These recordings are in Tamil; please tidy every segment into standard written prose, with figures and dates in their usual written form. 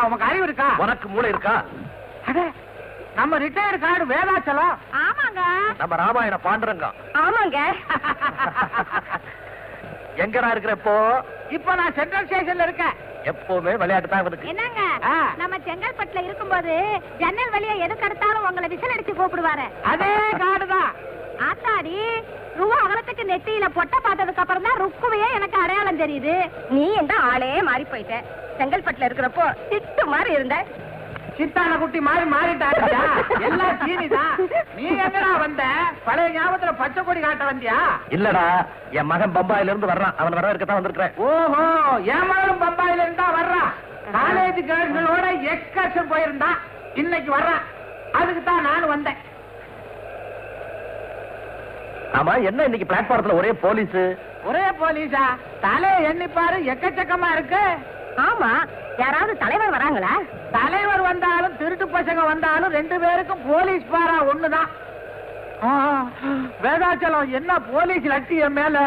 உனக்கு அறிவு இருக்கா? உனக்கு மூளை இருக்கா? நம்ம ரிட்டையர்ட் கார்டு வேதாச்சலம். ஆமாங்க. நம்ம ராமாயண பாண்டுரங்க. ஆமாங்க. எங்கடா இருக்கிற இப்போ? இப்ப நான் சென்ட்ரல் ஸ்டேஷன்ல இருக்கேன். எப்பவுமே விளையாட்டு தான் இருக்கு. என்னங்க, நம்ம செங்கல்பட்டுல இருக்கும்போது ஜன்னல் வழியா எதுக்கு எடுத்தாலும் உங்களை விசில் அடிச்சு கூப்பிடுவாரு. அதே கார்டு தான். ஆத்தாடி, ரூபா அகலத்துக்கு நெத்தியில பொட்ட பார்த்ததுக்கு அப்புறம் தான் ருக்குவையே எனக்கு அடையாளம் தெரியுது. நீ எந்த ஆளே மாறி போயிட்ட. செங்கல்பட்டுல இருக்கிறப்போ திட்டு மாதிரி இருந்த. சித்தான குட்டி மாறி மாறிட்டாங்க. எல்லாம் சீனிதான். நீ எங்கடா வந்த? பழைய ஞாபகத்துல பச்சை கொடி காட்ட வந்தியா? இல்லடா, என் மகன் பம்பாயில இருந்து வர்றான். அவன் வர இருக்கத்தான் வந்திருக்கிறேன். ஓஹோ, என் மகனும் பம்பாயில இருந்தா வர்றான். காலேஜ் கேர்ள்ஸோட எக்ஸ்கர்ஷன் போயிருந்தான். இன்னைக்கு வர்றான். அதுக்கு தான் நானும் வந்தேன். ஆமா, என்ன இன்னைக்கு பிளாட்பாரத்துல ஒரே போலீஸ்? ஒரே போலீஸா? தலையை எண்ணிப்பாரு, எக்கச்சக்கமா இருக்கு. ஆமா, யாராவது தலைவர் வராங்களா? தலைவர் வந்தாலும் திருட்டு பசங்க வந்தாலும் 2 பேருக்கும் போலீஸ் பாரா ஒண்ணுதான். வேதாச்சலம், என்ன போலீஸ் லட்டிய மேல?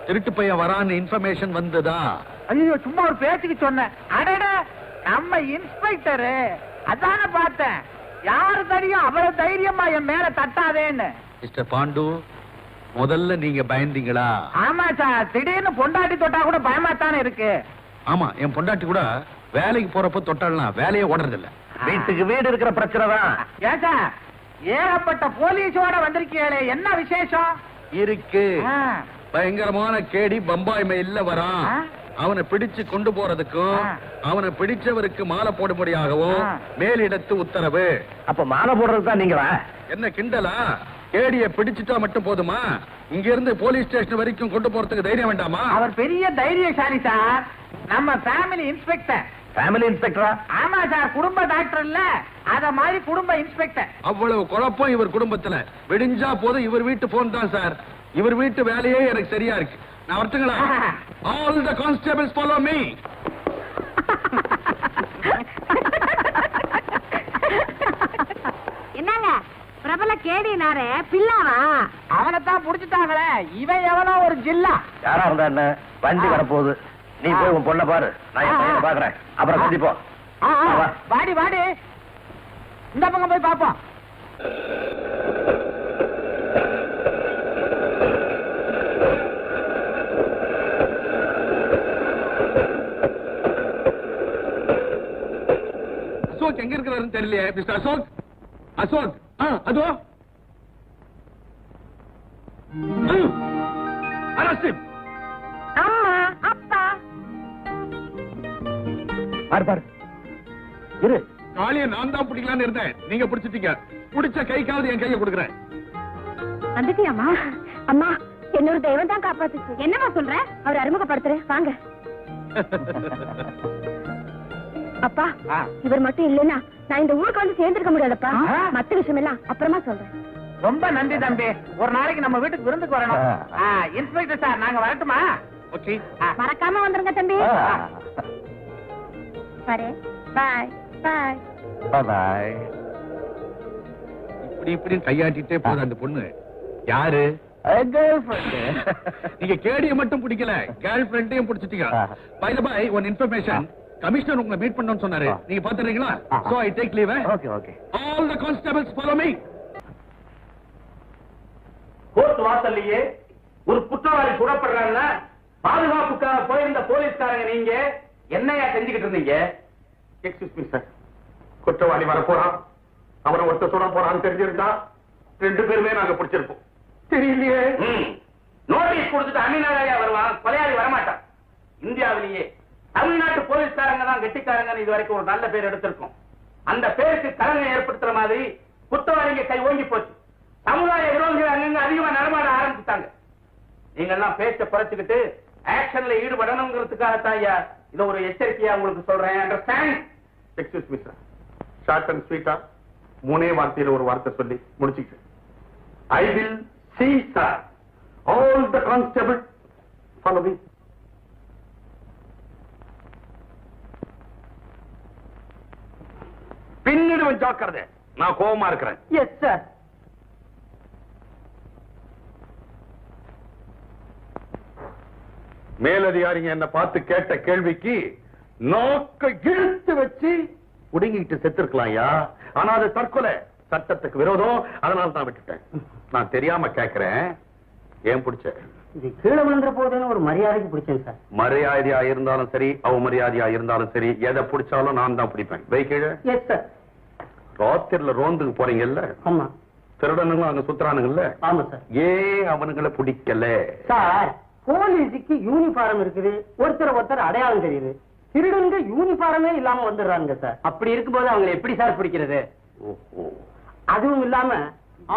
திருட்டு பையன் வரான்னு இன்ஃபர்மேஷன் வந்ததா? ஐயோ, சும்மா ஒரு பேச்சுக்கு சொன்னேன். அடட, நம்ம இன்ஸ்பெக்டரு. அதான பார்த்தேன். யாரு தெரியும் அவ்வளவு தைரியமா என் மேல தட்டாதேன்னு. மிஸ்டர் பாண்டு, முதல்ல நீங்க பயந்தீங்களா? ஆமா சார், திடீர்னு பொண்டாட்டி தொட்டா கூட பயமாத்தானே இருக்கு. ஆமா, என் பொண்டாட்டி கூட வேலைக்கு போறப்ப தொட்டாலாம் வேலையே ஓடுறது இல்ல. வீட்டுக்கு வீடு இருக்கிற பிரச்சனை தான். ஏன் சார், ஏகப்பட்ட போலீஸோட வந்திருக்கீங்களே, என்ன விசேஷம் இருக்கு. பயங்கரமான கேடி பம்பாய் மெயில்ல வரான். அவனை பிடிச்சு கொண்டு போறதுக்கும் அவனை பிடிச்சவருக்கு மாலை போடும்படியாகவும் மேலிடத்து உத்தரவு. அப்ப மாலை போடுறது தான் நீங்களா? என்ன கிண்டலா? கேடிய பிடிச்சிட்டா மட்டும் போதுமா? இங்க இருந்து போலீஸ் ஸ்டேஷன் வரைக்கும் கொண்டு போறதுக்கு தைரியம் வேண்டாமா? அவர் பெரிய தைரியசாலி சார். நம்ம ஃபேமிலி இன்ஸ்பெக்டர். ஃபேமிலி இன்ஸ்பெக்டரா? ஆமா சார், குடும்ப டாக்டர் இல்ல, அத மாதிரி குடும்ப இன்ஸ்பெக்டர். அவ்வளவு குழப்பம் இவர் குடும்பத்துல. விடிஞ்சா போதும் இவர் வீட்டு போன் தான் சார். இவர் வீட்டு வேலையே எனக்கு சரியா இருக்கு. நான் வரட்டுங்களா? All the constables follow me. என்னங்க, பிரபல கேடினாரே பில்லாவா? அவனைத்தான் புடிச்சிட்டாங்களே. இவன் எவனோ ஒரு ஜில்லா. யாரா இருந்தா என்ன? வண்டி வரப்போகுது. நீ போய் உன் பொண்ணை பாரு, நான் என் பையனை பாக்குறேன். அப்புறம் சந்திப்போம். வாடி வாடி, இந்த பக்கம் போய் பாப்போம். அசோக் எங்க இருக்கிறாருன்னு தெரியலையே. மிஸ்டர் அசோக், அசோக், அதோ அரசு. அம்மா, அப்பா. பாரு பாரு, இரு. காளிய நான் தான் பிடிக்கலான்னு இருந்தேன், நீங்க பிடிச்சிட்டீங்க. பிடிச்ச கைக்காவது என் கையை கொடுக்குறேன். வந்துட்டியாமா? அம்மா, என்னோட தெய்வம் தான் காப்பாத்துச்சு. என்னமா சொல்ற? அவர் அறிமுகப்படுத்துறேன், வாங்க. அப்பா, இவர் மட்டும் இல்லைன்னா நான் இந்த ஊருக்கு வந்து சேர்ந்திருக்க முடியாதப்பா. மத்த விஷயம் எல்லாம் அப்புறமா சொல்றேன். ரொம்ப நன்றி தம்பி. ஒரு நாளைக்கு நம்ம வீட்டுக்கு விருந்துக்கு வரணும். இன்ஸ்பெக்டர் சார், நாங்க வரட்டுமா? ஓகே, மறக்காம வந்துருங்க தம்பி. வரேன். பாய் பாய் பாய். இப்படி இப்படி கையாட்டிட்டே போகுது அந்த பொண்ணு. யாரு? நீங்க கேடிய மட்டும் பிடிக்கல, கேர்ள் ஃபிரெண்டையும் பிடிச்சிட்டீங்க. By the by, one information. Commissioner உங்களை மீட் பண்ணணும்னு சொன்னாரு. நீங்க பாத்துறீங்களா? So I take leave. Okay okay. All the constables follow me. Court வாசல்லையே ஒரு குற்றவாளி சுடப்படுறாங்க. பாதுகாப்புக்காக போயிருந்த போலீஸ்காரங்க நீங்க என்னையா செஞ்சுக்கிட்டு இருந்தீங்க? எக்ஸ்கியூஸ் மீ சார், குற்றவாளி வர போறான், அவரை ஒருத்த சுட போறான்னு தெரிஞ்சிருந்தா 2 பேருமே நாங்க பிடிச்சிருப்போம். தெரியலையே. நோட்டீஸ் கொடுத்துட்டு அமீனாயா வருவான், கொலையாளி வரமாட்டான். இந்தியாவிலேயே தமிழ்நாட்டு போலீஸ்காரங்க தான் கெட்டிக்காரங்க இது வரைக்கும் ஒரு நல்ல பேர் எடுத்திருக்கோம். அந்த பேருக்கு கலங்க ஏற்படுத்துற மாதிரி குற்றவாளிங்க கை ஓங்கி போச்சு. சமுதாய விரோதிகள் அங்கங்க அதிகமா நடமாட ஆரம்பிச்சுட்டாங்க. நீங்க எல்லாம் பேச்ச குறைச்சுக்கிட்டு ஆக்ஷன்ல ஈடுபடணுங்கிறதுக்காகத்தான் ஐயா இதை ஒரு எச்சரிக்கையா உங்களுக்கு சொல்றேன். Understand? Excuse me sir, short and ஸ்வீட்டா 3 வார்த்தையில ஒரு வார்த்தை சொல்லி முடிச்சுக்கிறேன். I will see sir. All the constables follow me. பின்னிடுவன் ஜாக்கிரதை, நான் கோபமா இருக்கிறேன். Yes sir. மேலதிகாரிங்க என்ன பார்த்து கேட்ட கேள்விக்கு நோக்க இழுத்து வச்சு உடுங்கிட்டு செத்துருக்கலாம்யா. ஆனா அது தற்கொலை, சட்டத்துக்கு விரோதம். அதனால தான் விட்டுட்டேன். நான் தெரியாம கேக்குறேன், ஏன் பிடிச்ச? இது கீழே விழுந்துற போதுன்னு ஒரு மரியாதைக்கு பிடிச்சேன் சார். மரியாதையா இருந்தாலும் சரி, அவமரியாதையா இருந்தாலும் சரி, எதை பிடிச்சாலும் நான் தான் பிடிப்பேன். வை கீழே. Yes sir. ராத்திரில ரோந்துக்கு போறீங்கல்ல, ஆமா. திருடனுங்களும் அங்க சுத்துறானுங்கல்ல, ஆமா சார். ஏன் அவனுங்களை பிடிக்கல? சார், போலீஸுக்கு யூனிஃபார்ம் இருக்குது, ஒருத்தர் அடையாளம் தெரியுது. திருடனுங்க யூனிஃபார்மே இல்லாம வந்துடுறாங்க சார். அப்படி இருக்கும்போது அவங்க எப்படி சார் பிடிக்கிறது? ஓஹோ. அதுவும் இல்லாம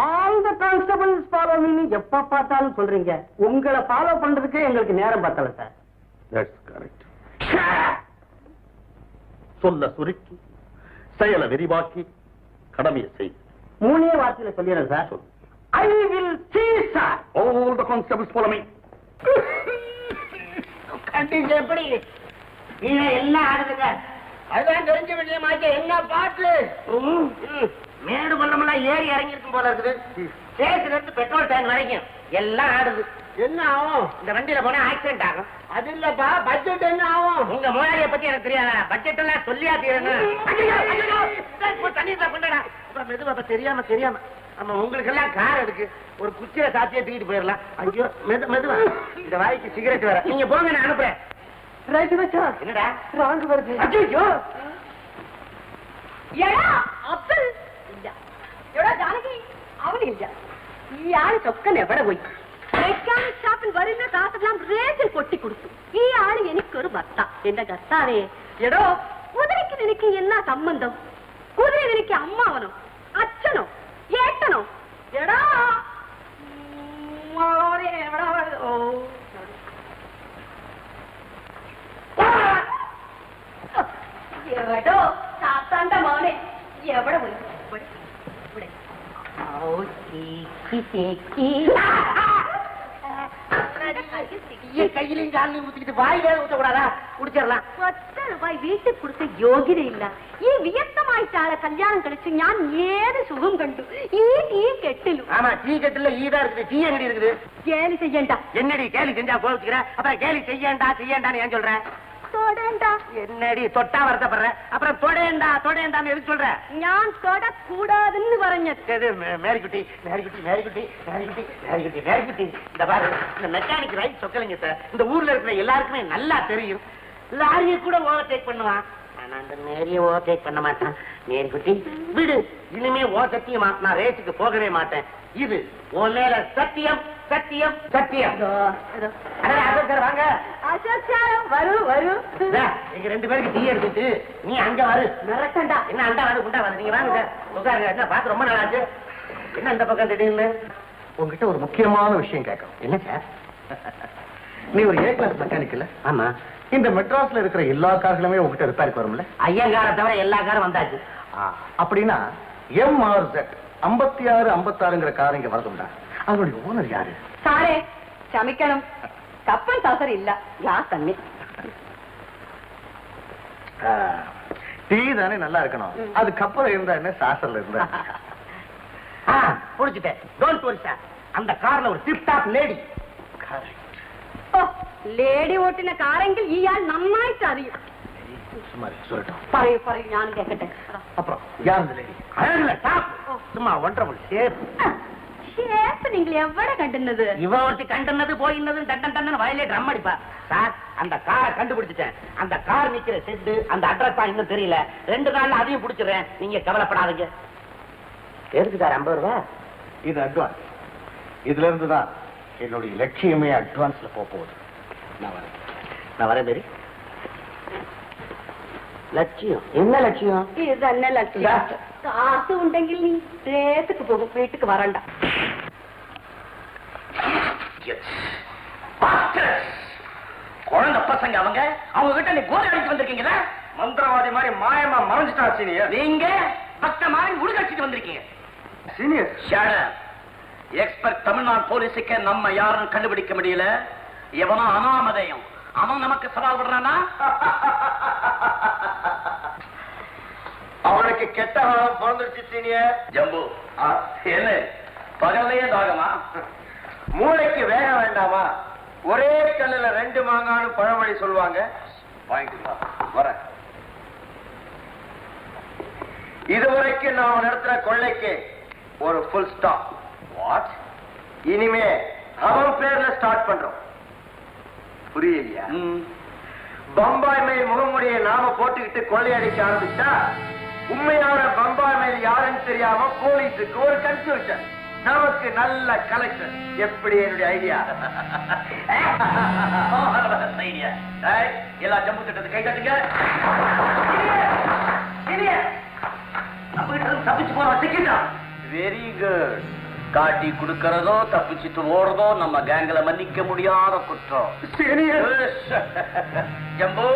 all the constables follow me எப்ப பார்த்தாலும் சொல்றீங்க. உங்களை ஃபாலோ பண்றதுக்கே எங்களுக்கு நேரம் பத்தல சார். That's correct. சொல்ல சுருக்கி செயலை விரிவாக்கி கடமையை செய். 3 வார்த்தையில சொல்லிடுறேன் sir. I will see sir. All the constables follow me. Condition எப்படி? நீங்க என்ன ஆடுதுங்க? அதுதான் தெரிஞ்ச விஷயமாச்சு. என்ன பாட்டு? மேடு மண்டமெல்லாம் ஏறி இறங்கி இருக்கும் போல இருக்குது. ஸ்டேஷன்ல இருந்து பெட்ரோல் டேங்க் வரைக்கும் எல்லாம் ஆடுது. என்ன ஆகும்? இந்த வண்டியில போனா ஆக்சிடென்ட் ஆகும். அது இல்லப்பா, பட்ஜெட் என்ன ஆகும்? உங்க முதலாளியை பத்தி எனக்கு தெரியாதா? பட்ஜெட் எல்லாம் சொல்லியா தீரணும். தண்ணி தான் கொண்டா. மெதுவா தெரியாம ஆமா, உங்களுக்கு எல்லாம் கார் இருக்கு. ஒரு குச்சியில சாத்தியே தூக்கிட்டு போயிடலாம். ஐயோ, மெதுவா. இந்த வாய்க்கு சிகரெட் வேற. நீங்க போங்க, நான் அனுப்புறேன். ரைட் வச்சா. என்னடா ராங் வருது? ஐயோ, എടാ അബ്ദുൽ ഇല്ല. എടാ ജാനകി അവനില്ല. ഈ ആള് ചൊക്കൻ എവിടെ പോയി? മെക്കാനിക് ഷാപ്പിൽ വരുന്ന കാസെല്ലാം റേറ്റിൽ കൊട്ടിക്കൊടുത്തു. ഈ ആള് എനിക്കൊരു ഭർത്ത. എന്റെ കർത്താവേ, എടോ കുതിരയ്ക്ക് നിനക്ക് എന്നാ സംബന്ധം? കുതിര നിനക്ക് അമ്മാവനോ അച്ഛനോ ഏട്ടനോ? എടാ എവിടോ താത്താന്റെ മോനെ എവിടെ പോയി? கையிலையும் காலையும் ஊத்திக்கிட்டு வாய் வேலை ஊத்தக்கூடாதா? குடிச்சிடலாம். 10 രൂപ വീട്ടിൽ കൊടുത്ത യോഗ്യതയില്ല. ഈ വിയക്തമായിട്ടാളെ കല്യാണം കഴിച്ചു ഞാൻ ഏത് സുഖം കണ്ടു. ഈ കെട്ടിലും. ஆமா, டீ கெட்டுல ஈதா இருக்குது. டீ எங்கடி இருக்குது? கேலி செய்யണ്ട. என்னடி கேலி செஞ்சா கோவிச்சுக்கிற? அப்புறம் கேலி செய்யண்டான்னு ஏன் சொல்ற? தொடேண்டா. என்னடி தொட்டா வருத்தப்படுற? அப்புறம் தொடேண்டான்னு எதுக்கு சொல்ற? ഞാൻ തൊടக்கூடாதுன்னு പറഞ്ഞത്. மேரிக்குட்டி. இந்த பாரு, இந்த மெக்கானிக் ரைட் சொக்கலைங்க சார். இந்த ஊர்ல இருக்கிற எல்லாருக்குமே நல்லா தெரியும். லாரியை கூட ஓவர்டேக் பண்ணுவான். ஆனா அந்த மேரியை ஓவர்டேக் பண்ண மாட்டான். மேரிக்குட்டி விடு, இனிமே ஓ சத்தியமா நான் ரேஸுக்கு போகவே மாட்டேன். இது உன் மேல சத்தியம். வாங்க, நீங்க 2 பேருக்கு டீ எடுத்துட்டு நீ அங்க வரு. மிரட்டண்டா. என்ன அண்டா வாரு குண்டா வாரு? நீங்க வாங்க உட்காருங்க. என்ன பார்த்து ரொம்ப நாள் ஆச்சு. என்ன இந்த பக்கம் திடீர்னு? உங்ககிட்ட ஒரு முக்கியமான விஷயம் கேட்கணும். என்ன சார்? நீ ஒரு A கிளாஸ் மெக்கானிக் இல்ல? ஆமா. இந்த மெட்ராஸ்ல இருக்கிற எல்லா கார்களுமே உங்ககிட்ட ரிப்பேருக்கு வரும்ல? ஐயங்கார தவிர எல்லா காரும் வந்தாச்சு. அப்படின்னா MRZ 56, 56ங்கிற கார் இங்க வரதுண்டா? அவங்களுடைய ஓனர் யாரு? സാറേ ക്ഷമിക്കണം, കപ്പൻ സാസർ ഇല്ല, ഗ്ലാസ് തന്നെ. டீ தானே நல்லா இருக்கணும். அதுக்கப்புறம் இருந்தா என்ன, சாசர்ல இருந்தா? புடிச்சிட்டேன். Don't worry sir. அந்த கார்ல ஒரு டிப் டாப் லேடி. ഓ, ലേഡി ഓട്ടിന കാറെങ്കിൽ ഇയാൾ നന്നായിട്ട് അറിയും. சொல்லட்டும். പറയൂ, ഞാൻ കേക്കട്ടെ. அப்புறம் யார் இந்த லேடி? அழகுல டாப். சும்மா ஒன்றரை ஷேப். ஷேப் நீங்க எவ்வளவு கண்டுனது? இவ ஒருத்தி கண்டுனது போயினது டன் வயலே ட்ரம் அடிப்பா. சார், அந்த காரை கண்டுபிடிச்சிட்டேன். அந்த கார் நிக்கிற செட்டு, அந்த அட்ரஸ் தான் இன்னும் தெரியல. 2 நாள்ல அதையும் பிடிச்சிடுறேன். நீங்க கவலைப்படாதீங்க. எதுக்கு சார் 50 ரூபா? இது அட்வான்ஸ். இதுல இருந்து தான் என்னுடைய லட்சியமே அட்வான்ஸ்ல போகுது. நான் வரேன் மேரி. லட்சியம் என்ன லட்சியம்? இது തന്നെ ലക്ഷ്യം. കാശ് ഉണ്ടെങ്കിൽ നീ ദേശത്തേക്ക് പോകും, വീட்டுக்கு வரണ്ട. குழந்தை பசங்க அவங்க கிட்ட நீ கோரி அடிச்சு வந்திருக்கீங்களா? மந்திரவாதி மாதிரி மாயமா மறைஞ்சிட்டா சீனியர். நீங்க பக்த மாதிரி உடுகடிச்சிட்டு வந்திருக்கீங்க. சீனியர், எக்ஸ்பர்ட் தமிழ்நாடு போலீஸுக்கு நம்ம யாரும் கண்டுபிடிக்க முடியல. எவனோ அனாமதயம் அவன் நமக்கு சவால் விடுறானா? அவனுக்கு கெட்ட காலம் பிறந்துருச்சு சீனியர். ஜம்பு, என்ன பகல்லையே தாகமா? மூளைக்கு வேக வேண்டாமா? ஒரே கல்லுல 2 மாங்கான்னு பழமொழி சொல்லுவாங்க. வர இதுவரைக்கும் நாம நடத்துற கொள்ளைக்கு ஒரு ஃபுல் ஸ்டாப். வாட்? இனிமே அவன் பேர்ல ஸ்டார்ட் பண்றோம். புரியலையா? பம்பாய் மேல் முகமுடியை நாம போட்டுக்கிட்டு கொள்ளையடிக்க ஆரம்பிச்சா உண்மையான பம்பாய் மேல் யாருன்னு தெரியாம போலீஸுக்கு ஒரு கன்ஃபியூஷன், நமக்கு நல்ல கலெக்ஷன். எப்படி என்னுடைய ஐடியா? எல்லா ஜம்பு திட்டத்தை கை தட்டுங்க. தப்பிச்சு போறோம். Very good. காட்டி கொடுக்கறதோ தப்பிச்சுட்டு ஓடுறதோ நம்ம கேங்ல மன்னிக்க முடியாத குற்றம். ஜம்பு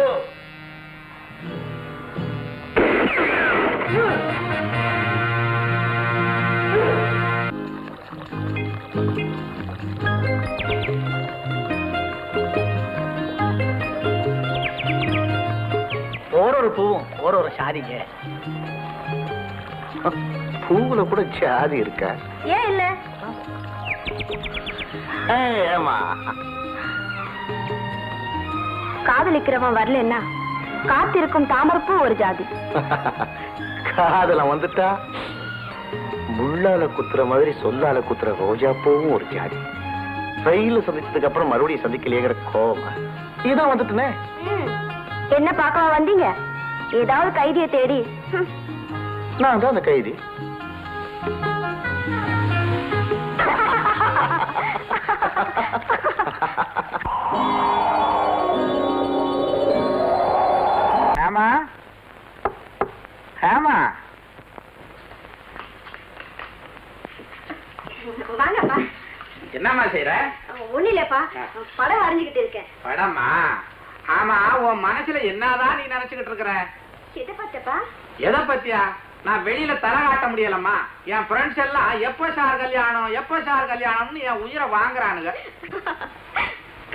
ஒரு பூவும் ஒரு சாதிங்க. பூவுல கூட சாதி இருக்கா? ஏன் இல்ல? ஏமா காதலிக்கிறவன் வரலன்னா காத்திருக்கும் தாமரப்பூ ஒரு ஜாதி. காதல வந்துட்டா முள்ளால குத்துற மாதிரி சொல்லால குத்துற ரோஜா பூவும் ஒரு ஜாதி. ரயில சந்திச்சதுக்கு அப்புறம் மறுபடியும் சந்திக்கலையேங்கிற கோபமா இதான் வந்துட்டுனே. என்ன பார்க்கவா வந்தீங்க? ஏதாவது கைதியை தேடி? நான் தான் அந்த கைதி. ஆமா ஆமா வாங்கப்பா. என்னம்மா செய்யற? ஒண்ணு இல்லப்பா, படம் வரைஞ்சுக்கிட்டு இருக்கேன். படமா? ஆமா, உன் மனசுல என்னதான் நீ நினைச்சுக்கிட்டு இருக்கிற? எதை பார்த்தப்பா? எதை பத்தியா? நான் வெளியில தர காட்ட முடியலம்மா. என் ஃப்ரெண்ட்ஸ் எல்லாம் எப்ப சார் கல்யாணம்னு என் உயிரை வாங்குறானுங்க.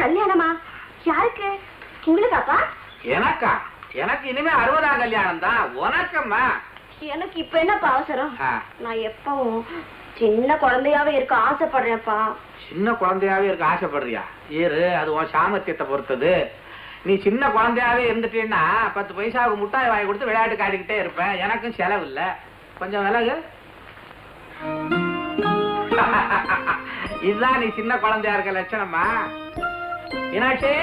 கல்யாணமா? யாருக்கு? உங்களுக்காப்பா? எனக்கா? எனக்கு இனிமே 60ஆம் கல்யாணம் தான். உனக்கம்மா? எனக்கு இப்ப என்னப்பா அவசரம்? ஆ. நான் எப்பவும் சின்ன குழந்தையாவே இருக்க ஆசைப்படுறேன்ப்பா. சின்ன குழந்தையாவே இருக்க ஆசைப்படுறியா? ஏறு, அது உன் சாமர்த்தியத்தை பொறுத்தது. நீ சின்ன குழந்தையாவே இருந்துட்டீன்னா 10 பைசாவுக்கு முட்டாய் வாங்கி கொடுத்து விளையாட்டு காட்டிக்கிட்டே இருப்பேன். எனக்கும் செலவு இல்ல. கொஞ்சம் விலகு. இதுதான் நீ சின்ன குழந்தையா இருக்க லட்சணமா? மீனாட்சி,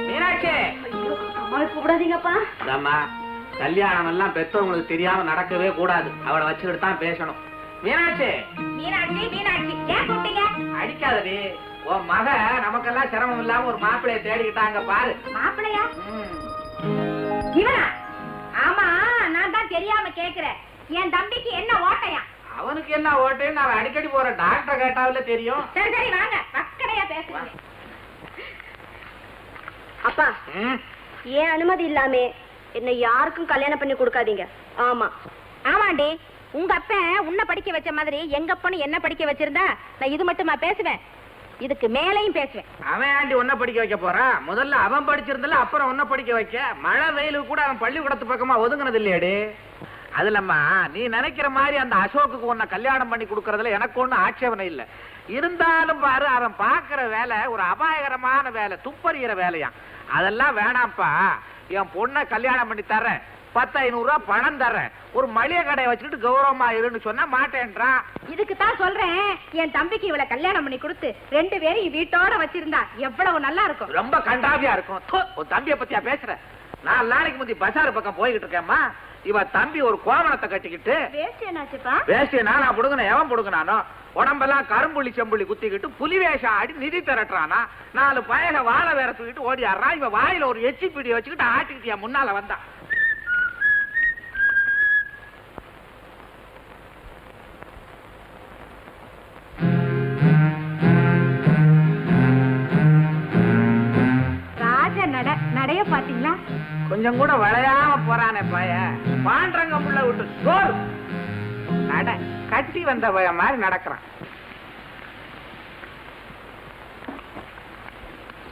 மீனாட்சி. ஐயோ, அம்மாவை கூப்பிடாதீங்கப்பா. அதாம்மா, கல்யாணம் எல்லாம் பெத்தவங்களுக்கு தெரியாம நடக்கவே கூடாது. அவளை வச்சுக்கிட்டு தான் பேசணும். மீனாட்சி, மீனாட்சி, மீனாட்சி, ஏன் கூப்பிட்டீங்க? அடிக்காதடி. உன் மக நமக்கெல்லாம் சிரமம் இல்லாம ஒரு மாப்பிள்ளைய தேடிக்கிட்டாங்க பாரு. மாப்பிள்ளையா? இவனா? ஆமா, நான் தான் தெரியாம கேக்குறேன். என் தம்பிக்கு என்ன ஓட்டையா? அவனுக்கு என்ன ஓட்டுன்னு அவன் அடிக்கடி போற டாக்டர் கேட்டாவில தெரியும். சரி சரி, வாங்க, பக்கடையா பேசுங்க. அப்பா, ஏன் அனுமதி இல்லாம என்ன யாருக்கும் கல்யாணம் பண்ணி கொடுக்காதீங்க. ஆமா ஆமாண்டி, உங்க அப்ப உன்னை படிக்க வச்ச மாதிரி எங்க அப்பனும் என்ன படிக்க வச்சிருந்தா நான் இது மட்டுமா பேசுவேன், இதுக்கு மேலையும் பேசுவேன். அவன் ஆண்டி ஒன்ன படிக்க வைக்க போறான். முதல்ல அவன் படிச்சிருந்தல, அப்புறம் ஒன்ன படிக்க வைக்க. மழை வெயிலுக்கு கூட அவன் பள்ளிக்கூடத்து பக்கமா ஒதுங்கினது இல்லையாடி. அதுலம்மா, நீ நினைக்கிற மாதிரி அந்த அசோக்குக்கு உன்னை கல்யாணம் பண்ணி கொடுக்கறதுல எனக்கு ஒன்னும் ஆட்சேபனை இல்லை. இருந்தாலும் பாரு, அவன் பாக்குற வேலை ஒரு அபாயகரமான வேலை, துப்பறிகிற வேலையா. அதெல்லாம் வேணாம்ப்பா. என் பொண்ணை கல்யாணம் பண்ணி தர்றேன், 10,500 ரூபாய் பணம் தர்றேன், ஒரு மளிகை கடையை வச்சுக்கிட்டு கௌரவமா இருன்னு சொன்னா மாட்டேன்றான். இதுக்கு தான் சொல்றேன், என் தம்பிக்கு இவளை கல்யாணம் பண்ணி கொடுத்து 2 பேரும் வீட்டோட வச்சிருந்தா எவ்வளவு நல்லா இருக்கும். ரொம்ப கண்டாவியா இருக்கும். உன் தம்பிய பத்தியா பேசுற? 4 நாளைக்கு முந்தி பசார் பக்கம் போய்கிட்டு இருக்கேம்மா. இவ தம்பி ஒரு கோவணத்தை கட்டிக்கிட்டு, வேஷ்டியை நானா புடுங்கின, எவன் புடுங்கினானோ, உடம்பெல்லாம் கரும்புள்ளி செம்புள்ளி குத்திக்கிட்டு புலி வேஷம் ஆடி நிதி திரட்டுறானா. 4 பயக வாழை வேற தூக்கிட்டு ஓடி ஆடுறான். இவ வாயில ஒரு எச்சி பிடி வச்சுக்கிட்டு ஆட்டிக்கிட்டியா முன்னால வந்தா. ராஜ நடைய பாத்தீங்களா? கொஞ்சம் கூட விளையாம போறானே பய. பாண்டரங்கம் உள்ள விட்டு சோறு நட கட்டி வந்த பய மாதிரி நடக்கிறான்.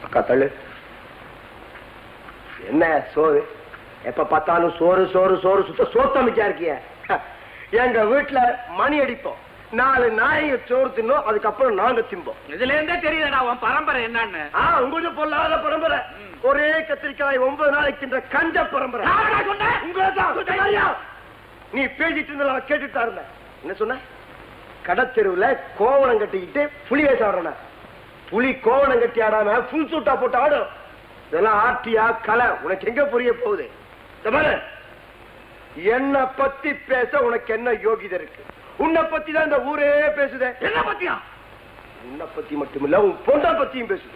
அக்கா தள்ளு. என்ன சோறு? எப்ப பார்த்தாலும் சோறு சோறு சோறு, சுத்த சோத்தமிச்சா இருக்கிய. எங்க வீட்டுல மணி அடிப்போம், 4 நாயங்க சோறு தின்னோம், அதுக்கப்புறம் நாங்க திம்போம். இதுல இருந்தே தெரியுதுடா உன் பரம்பரை என்னன்னு. உங்களுக்கு பொல்லாத பரம்பரை, ஒரே கத்திரிக்காய் 9 நாளைக்கு தின்ற கஞ்ச பரம்பரை. உங்களதான் நீ பேசிட்டு இருந்தா கேட்டுட்டு தான் இருந்தேன். என்ன சொன்ன? கடத்தெருவுல கோவணம் கட்டிக்கிட்டு புலி வேஷம் ஆடுறன. புலி கோவணம் கட்டி ஆடாம புல் சூட்டா போட்டு ஆடும். இதெல்லாம் ஆட்டியா கலை, உனக்கு எங்க புரிய போகுது? என்ன பத்தி பேச உனக்கு என்ன யோகிதை இருக்கு? உன்னை பத்தி தான் இந்த ஊரே பேசுதே. என்ன பத்தியா? உன்னை பத்தி மட்டுமில்ல, உன் பொண்ண பத்தியும் பேசு.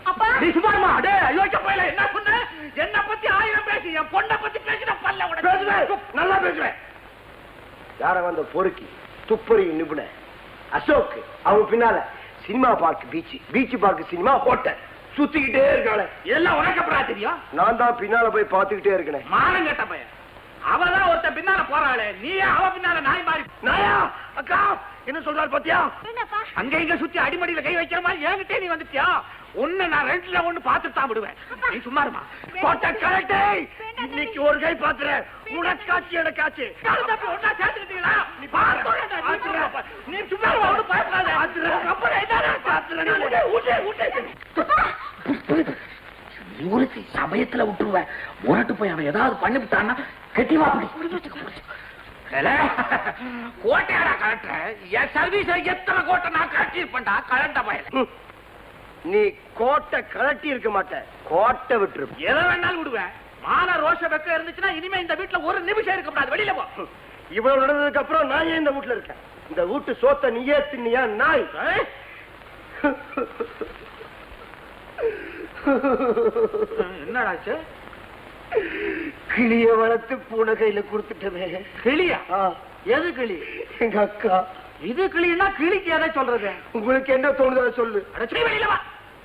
நீ சும்மா அடே அயோக்கிய பையல, என்ன சொன்ன? என்ன பத்தி 1000 பேசி, என் பொண்ணை பத்தி பேசின பல்ல உடைச்சு பேசுவேன், நல்லா பேசுவேன். யார வந்த பொறுக்கி துப்பறி நிபுண அசோக், அவங்க பின்னால cinema park, beach park, cinema hotel சுத்திக்கிட்டே இருக்காளே. எல்லாம் உனக்கு அப்புறம் தெரியும். நான் தான் பின்னால போய் பாத்துக்கிட்டே இருக்கேன். மானம் கேட்ட பையன். அவதான் ஒருத்த பின்னால போறாளே, நீயே அவ பின்னால நாய் மாறி. நாயா அக்கா என்ன சொல்றாரு பாத்தியா? அங்க இங்க சுத்தி அடிமடியில கை வைக்கிற மாதிரி என்கிட்டே நீ வந்துட்டியா? ஒண்ணு நான் 2ல 1 பாத்துட்டு தான் விடுவேன். நீ சும்மா இருமா. போட்ட கரெக்டே. இன்னைக்கு ஒரு கை பாத்துறேன், உனக்காச்சு எனக்காச்சு. ஒன்னா சேர்த்துக்கிட்டீங்களா? நீ பாத்து நீ சும்மா இருமா, ஒண்ணு பயப்படாத. அப்புறம் என்ன பாத்துறேன்? ஊருக்கு சமயத்துல விட்டுருவேன். உரட்டு போய் அவன் ஏதாவது பண்ணிவிட்டான்னா கெட்டிவா கோட்டையாடா கலெக்டர். என் சர்வீஸ் எத்தனை கோட்டை நான் கட்டி இருப்பேன்டா கலண்ட பையன். நீ கோட்டை கலட்டி இருக்க மாட்ட, கோட்டை விட்டுரு. எதை வேணாலும் விடுவேன். மான ரோஷ வெக்க இருந்துச்சுன்னா இனிமே இந்த வீட்டுல ஒரு நிமிஷம் இருக்க கூடாது. வெளியில போ. இவ்வளவு நடந்ததுக்கு அப்புறம் நான் ஏன் இந்த வீட்டுல இருக்கேன்? இந்த வீட்டு சோத்த நீயே தின்னியா நாய்? என்னடாச்சு? கிளிய வளர்த்து பூனை கையில கொடுத்துட்டவே. கிளியா? எது கிளி? எங்க அக்கா. இது கிளின்னா கிளிக்கு எதை சொல்றது? உங்களுக்கு என்ன தோணுதோ சொல்லு. வெளியில வா.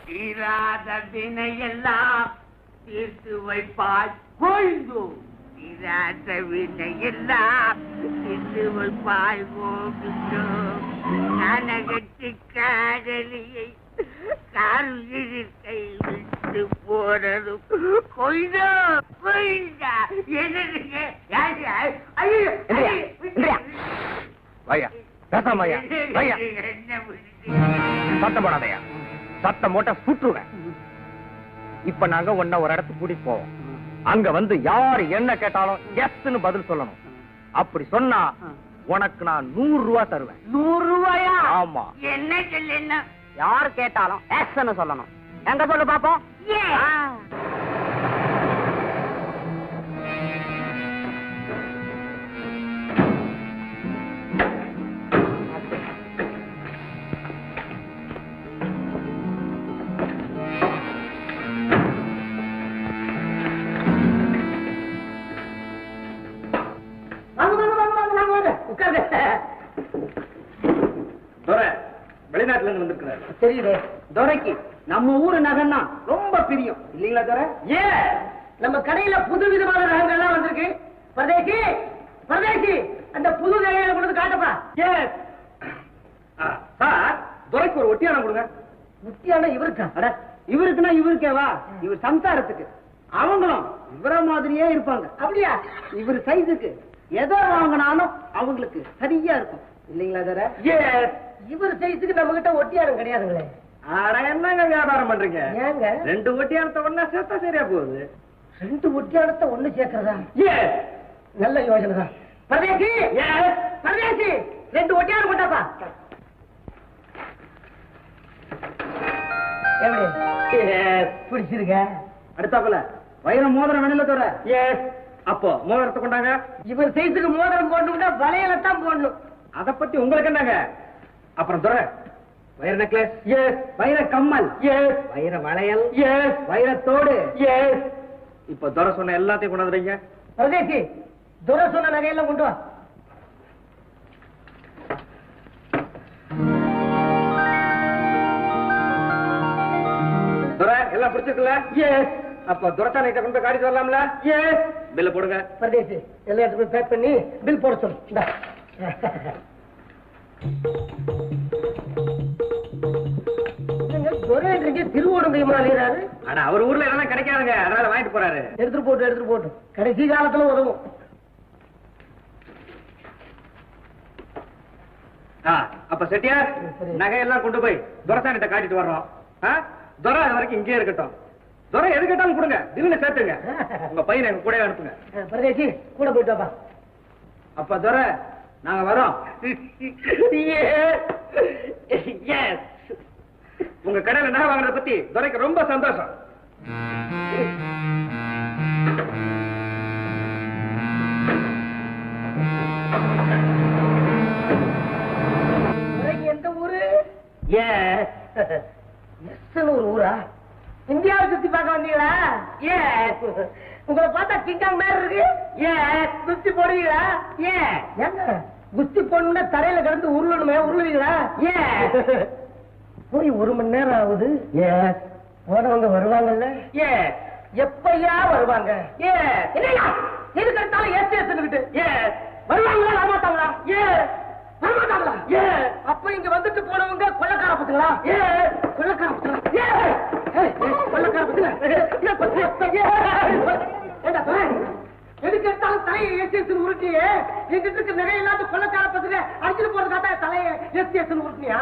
தீராத வினையெல்லாம் தீர்த்து வைப்பாய் கோயிந்தோ. தீராத வினையெல்லாம் தீர்த்து வைப்பாய் கோவிந்தோ. நனகட்டி காதலியை காரில் கை விட்டு போனது கொய்தோ கொய்தா. என்னதுங்க? சத்தம் போடாதையா. சத்தம் போட்ட சுற்றுவேன். இப்ப நாங்க உன்ன ஒரு இடத்துக்கு கூட்டிட்டு போவோம். அங்க வந்து யாரு என்ன கேட்டாலும் எஸ்ன்னு பதில் சொல்லணும். அப்படி சொன்னா உனக்கு நான் 100 ரூபாய் தருவேன். 100 ரூபாயா? ஆமா. என்ன சொல்லு? என்ன யாரு கேட்டாலும் எஸ்ன்னு சொல்லணும். எங்க சொல்லு பாப்போம். வெளிநாட்டுல இருந்து வந்திருக்கிறாரு. தெரியுது. துரைக்கு நம்ம ஊரு நகைன்னா ரொம்ப பிரியம் இல்லீங்களா துரை? ஏன் நம்ம கடையில புது விதமான நகைகள்லாம் வந்திருக்கு. பரதேசி பரதேசி, அந்த புது நகைகளை கொண்டு காட்டப்பா. சார், துரைக்கு ஒரு ஒட்டியானம் கொடுங்க. முத்தியான இவருக்கா? இவருக்குன்னா இவருக்கேவா? இவர் சம்சாரத்துக்கு. அவங்களும் இவர மாதிரியே இருப்பாங்க. அப்படியா? இவர் சைஸுக்கு எதை வாங்கினாலும் அவங்களுக்கு சரியா இருக்கும் இல்லீங்களா துரை? இவர் சைஸுக்கு நம்ம கிட்ட ஒட்டியானம் கிடையாதுங்களே. என்னங்க வியாபாரம் பண்றீங்க? ஏங்க 2 ஒட்டியானத்தை ஒன்னா சேர்த்தா சரியா போகுது. 2 ஒட்டியானத்தை ஒண்ணு சேர்க்கிறதா? நல்ல யோசனை தான். பரதேசி பரதேசி, 2 ஒட்டியானம் கொண்டாப்பா. எப்படி பிடிச்சிருக்க? அடுத்தாப்புல வைர மோதிரம் வேணும்ல தோற? அப்போ மோதிரத்தை கொண்டாங்க. இவர் சைஸுக்கு மோதிரம் போடணும்னா வளையலத்தான் போடணும். அத பத்தி உங்களுக்கு என்னங்க? அப்புறம் துரை வைர நெக்லஸ், வைர கம்மல், வைர வளையல், வைரத்தோடு. இப்ப துரை சொன்ன எல்லாத்தையும் கொண்டு வந்துறீங்க. பரதேசி, துரை சொன்ன நகையெல்லாம் கொண்டு வா. துரை எல்லாம் பிடிச்சிருக்குல்ல? அப்ப துரைச்சானை கொண்டு காடி வரலாம்ல? பில்ல போடுங்க. பரதேசி எல்லா இடத்துக்கும் பேக் பண்ணி பில் போட சொல்லு. திருவோடுங்கிறாரு. ஆனா அவர் ஊர்ல எல்லாம் கிடைக்காதுங்க, அதனால வாங்கிட்டு போறாரு. எடுத்துட்டு போட்டு கடைசி காலத்துல உதவும். அப்ப செட்டியார் நகையெல்லாம் கொண்டு போய் துரைசாமிட்ட காட்டிட்டு வர்றோம். துரை அது வரைக்கும் இங்கே இருக்கட்டும். துரை எது கேட்டாலும் கொடுங்க, திடீர்னு சேர்த்துங்க. உங்க பையனை எங்க கூட அனுப்புங்க. பரதேசி கூட போயிட்டு வாப்பா. அப்ப துரை நாங்க வரோம். உங்க கடையில நகை வாங்குறத பத்தி துரைக்கு ரொம்ப சந்தோஷம். எந்த ஊரு? ஒரு ஊரா? இந்தியாவை சுத்தி பார்க்க வந்தீங்களா? உங்களை பார்த்தா கிங்காங் மாதிரி இருக்கு. குஸ்தி போடுவீங்களா? ஏங்க குஸ்தி போடணும்னா தரையில கிடந்து உருளணுமே, உருளுவீங்களா? போய் 1 மணி நேரம் ஆகுது. போனவங்க வருவாங்கல்ல? எப்பயா வருவாங்க? என்னையா எது கட்டாலும் ஏசிட்டு வருவாங்களா வரமாட்டாங்களா? வரமாட்டாங்களா? அப்ப இங்க வந்துட்டு போனவங்க கொள்ளக்கார பத்துங்களா? கொள்ளக்கார பத்துங்களா? கொள்ளக்கார பத்துங்களா? எதுக்கு எடுத்தாலும் தலையை எஸ்டிஎஸ் உருட்டியே, எங்கிட்ட இருக்க நகை இல்லாத கொள்ளக்கார பத்துங்க அடிச்சுட்டு போறதுக்காக தலையை எஸ்டிஎஸ் உருட்டியா?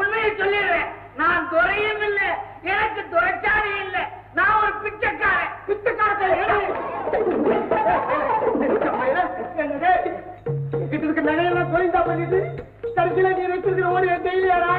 உண்மையை சொல்லிடுறேன். நான் துறையும் இல்ல, எனக்கு துறைச்சாரி இல்ல, நான் ஒரு பிச்சைக்காரன். நகையெல்லாம் கோயிந்தா பண்ணிட்டு கடைசியில நீ வச்சிருக்கிற ஓடி தெரியலையாடா?